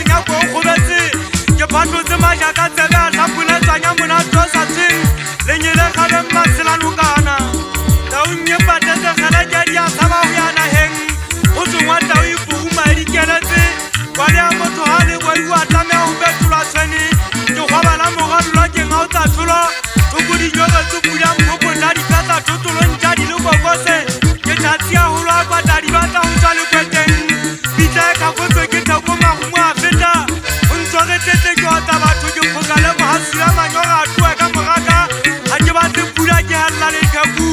monyako o kgobetse ke phatlotse majaka tsebe a tlhapole tswanya monato sa tseng lenyele kgaleng maselalokana taunye patetse kgelekedi a tshaba go ya nageng go tsongwa tao ipoguma e dikeletse kwale ya motho ga le boiwa tlamea go betolwa tshwene ke kgwabala mogalolwa ke ngao tsa tsholo thoko dinyoketse pula mpopotla dipetsa thotolong tša di le bokose ke tšhatsi ya golo a patadi batla go tswa lekweteng pitla e kakotswe ke theko magumo a feta o ntshwagetetse ke otsa batho ke kgoka le mohasula manyoga a tloe ka mogaka ga ke batle pula ke galela letheku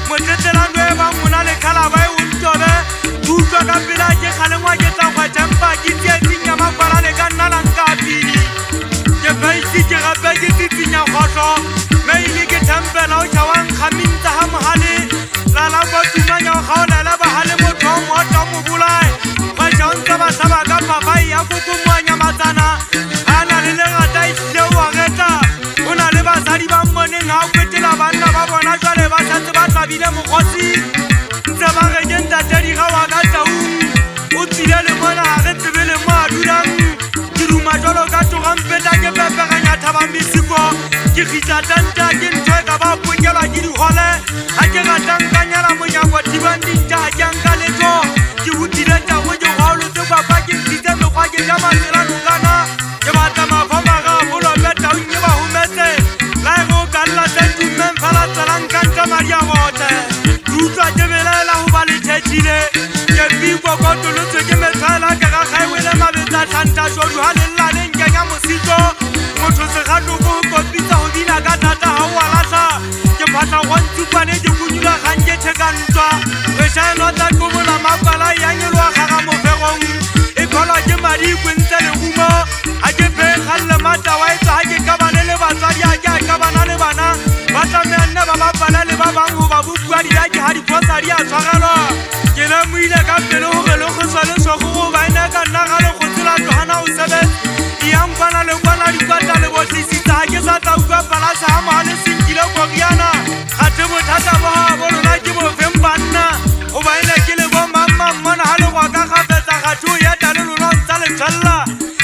motsetselano e bang mona lekgalaba e o ntobe ke utlwa ka pela ke kgalengwa ke tsa kgwetšempa ke tsietsing ya makwala le ka nna lanka pele ke faisi ke gape ke tsitsinya kgotlho meile ke thempela o tšhawankga mintsa ga mogale lala kotumanya o kgaolela bagale motho o moota mo bolae kgwetša o ntse batlhaba ka papai ya kokomoanya matsana a na le legata e tlile o ageta o na le basadi ba mmoneng ga o kwetela banna ba bona jwale ba santse ba tlabile mokgosi ntse ba rekeng tatedi ga wa ka taung o tsile le mona ga re tsebe le mo a dulang ke ruma jwalo ka togampeta ke pepeganya thaba mesiko ke gitla tanta ke ntho e ka ba pokelwa ke digole ga ke ratang ka nyala monyako thibang dintša ga ke anka letso ke botile tago ke kgaolotse papa ke ntshitse mekgwa ke ja maselanokana ke batla mafamaga bolope taung ke ba humetse la e go kalela sentumeng fela tselang kanta maria bote ke utlwa ke belela go ba letšhetšhile ke pikokotolotswe ke methwaela ke ga kgaewele mabetsa tlhanta jodu ga lellaneng kenya mositso motho segatoko go kopitsa go bina ka thata ga o a latlha ke phatla go ntsupane ke kunyula gang ke tšhekantšwa kgwešaeno tsa kobola makwala yanyelwa gaga mofegong e kgolwa ke madikwe ntse legumo ga ke pekgalle matawa e tswa ga ke kabane le batswadi a ke a kabana le bana ba tlameanne ba bapala le ba bang go ba bopua didake ga diphosa di a tshwarelwa ke lemoile ka pele gore le go swa le sogo go baene ka nna ga le go tsela tlogana o sebetse diankwana le kwana dikwata le botlisitsa ga ke sa tla ukwa palasa ga moga le senkile koriana gate bothata bo ga bolona ke bofeng banna go baene ke le bomammammona ga le gwa ka gafetsa gate o eta le lolontsa letšwelela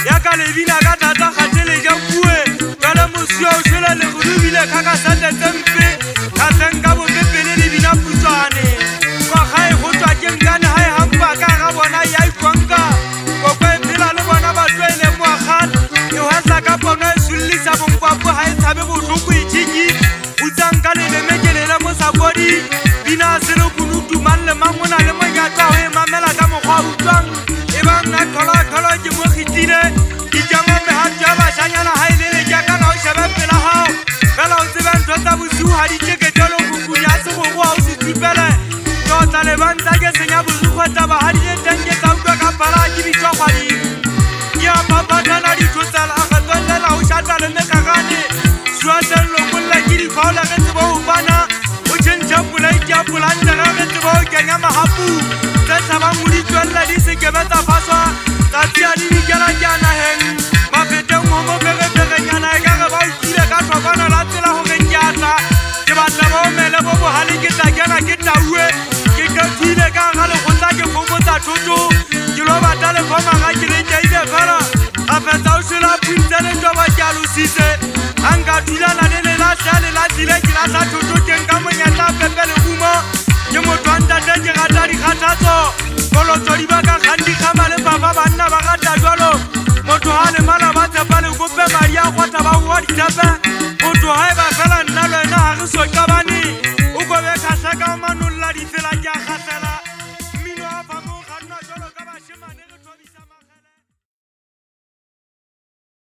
yaka lebina ka thata gate le ja pue jale mosio o šwele le go dubile kaka satetsempe kgatleng ka bopepele le bina putswane kwa gae go tswa ke nkane ga e hampa ka ga bona ya ikwanka koko e phela le bona ba tlwaele moagat e hwetla ka pono e sullisa bonkwapo ga e tshabe botlhoko e tšhiki utsang ka lelemekelele mo sapodi bina se le kunutu mang le mang o na le monyatla go e mamela ka mokgwa utlwang e bang nna tlholwatlholwa ke mo kgetile ke jama megato ya bašanyana ga e lele jakana o shebe pela gao fela o tseba ntho tsa bosigo ga ditšeketelo kokuni ya segogo ga o se tsupele tota lebantsa ke senya borikgwetaba ga dileteng ke tsa utlwa ka phala ke ditšokgwadimo ke a papatana dithotsela a gatswelela go šata le mekagane suatellokolle ke difaola ge tsebo go bana o tšhentšha polaiti ya polantega ge tsebo go kenya magapu tse tlhabang mo ditswelela di sekebe tsa faswa tsatsi a di dikela ke a nageng mafeteng mo mo pegepegengana e ka ge ba utlwile ka tlhokwana la tsela gore ke atla ke batla ba omele bo bogale ke tla kena ke taue ke kathile ka ga legotla ke fomotsa thoto ke lo bata lefomaga ke le keile fela a fetsa o šola puntse le toba ke a lositse a nka thulana le lelatla lelatlile ke latla thoto keng ka monyetla pepe legumo ke motho a ntate ke gata dikgathatso kolotsodi ba ka kgang dikgama le papa banna ba gata jalo motho ga lemala ba tshepa le kope madi a kgwata ba goa ditepe motho ga e ba fela nna le wena ga re sokabane